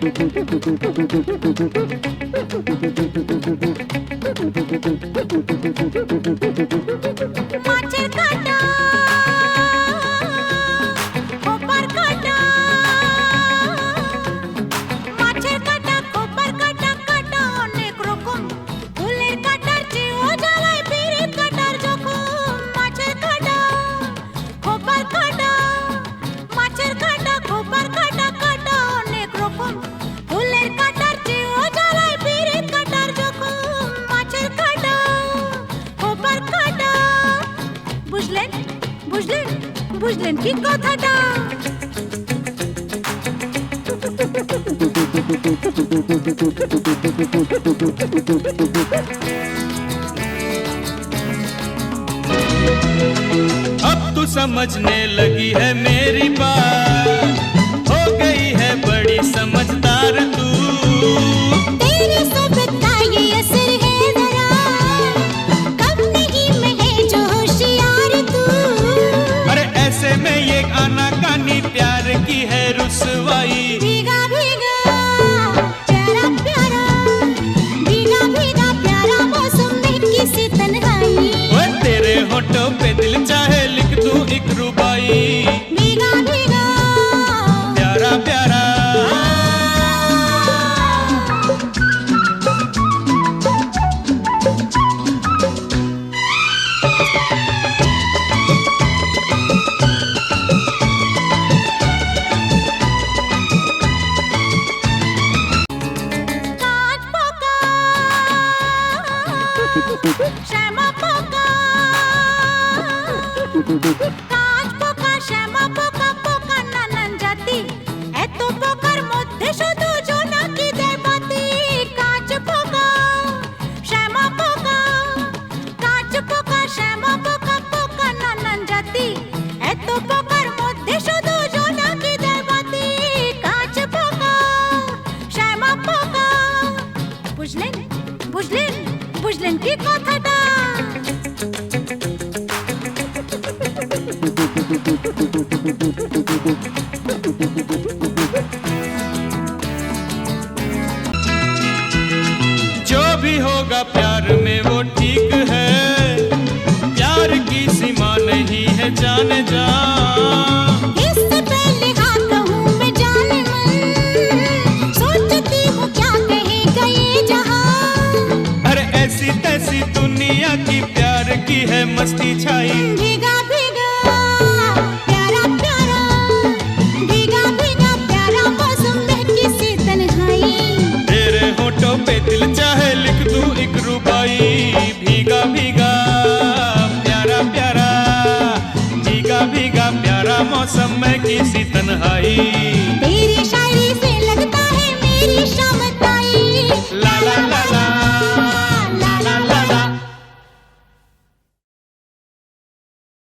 মাছের কাঁটা খোপার কাঁটা মাছের কাঁটা খোপার কাঁটা কাঁটা অনেক রকম ফুলের কাঁটার চেয়েও জ্বালায় পিরিত কাঁটার জখম মাছের কাঁটা খোপার কাঁটা মাছের কাঁটা খোপার কাঁটা কাঁটা অনেক রকম ফুলের কাঁটার চেয়েও জ্বালায় পিরিত কাঁটার জখম মাছের কাঁটা খোপার কাঁটা বুঝলেন বুঝলেন বুঝলেন কি কথাটা अब तू समझने लगी है मेरी बात, हो गई है बड़ी समझदार तू। तेरी सोबत का ये असर है जरा कम नहीं में है जो होशियार तू अरे ऐसे में ये आनाकानी प्यार की है रुसवाई। भीगा भीगा प्यारा प्यारा भीगा भीगा प्यारा मौसम में किसी तन्हाई ओए तेरे होठों पे दिल चाहे लिख दूं एक रुबाई। भीगा भीगा प्यारा प्यारा কাঁচ পোকা শ্যামা পোকা কাঁচ পোকা শ্যামা পোকা পোকা নানান জাতি এত পোকার মধ্যে শুধু জোনাকি দেয় বাতি কাঁচ পোকা শ্যামা পোকা কাঁচ পোকা শ্যামা পোকা পোকা নানান জাতি এত পোকার মধ্যে শুধু জোনাকি দেয় বাতি কাঁচ পোকা শ্যামা পোকা বুঝলেন বুঝলেন বুঝলেন কি কথাটা जो भी होगा प्यार में वो ठीक है, प्यार की सीमा नहीं है जाने जा। इससे पहले हाँ कहूँ मैं जाने मन सोचती हूँ क्या कहेगा ये जहाँ अरे ऐसी तैसी दुनिया की प्यार की है मस्ती छाई। भीगा भीगा प्यारा प्यारा भीगा भीगा प्यारा मौसम में किसी तन्हाई तेरे होठों पे दिल चाहे लिख दूं एक रुबाई। भीगा भीगा प्यारा प्यारा भीगा भीगा प्यारा मौसम में किसी तन्हाई।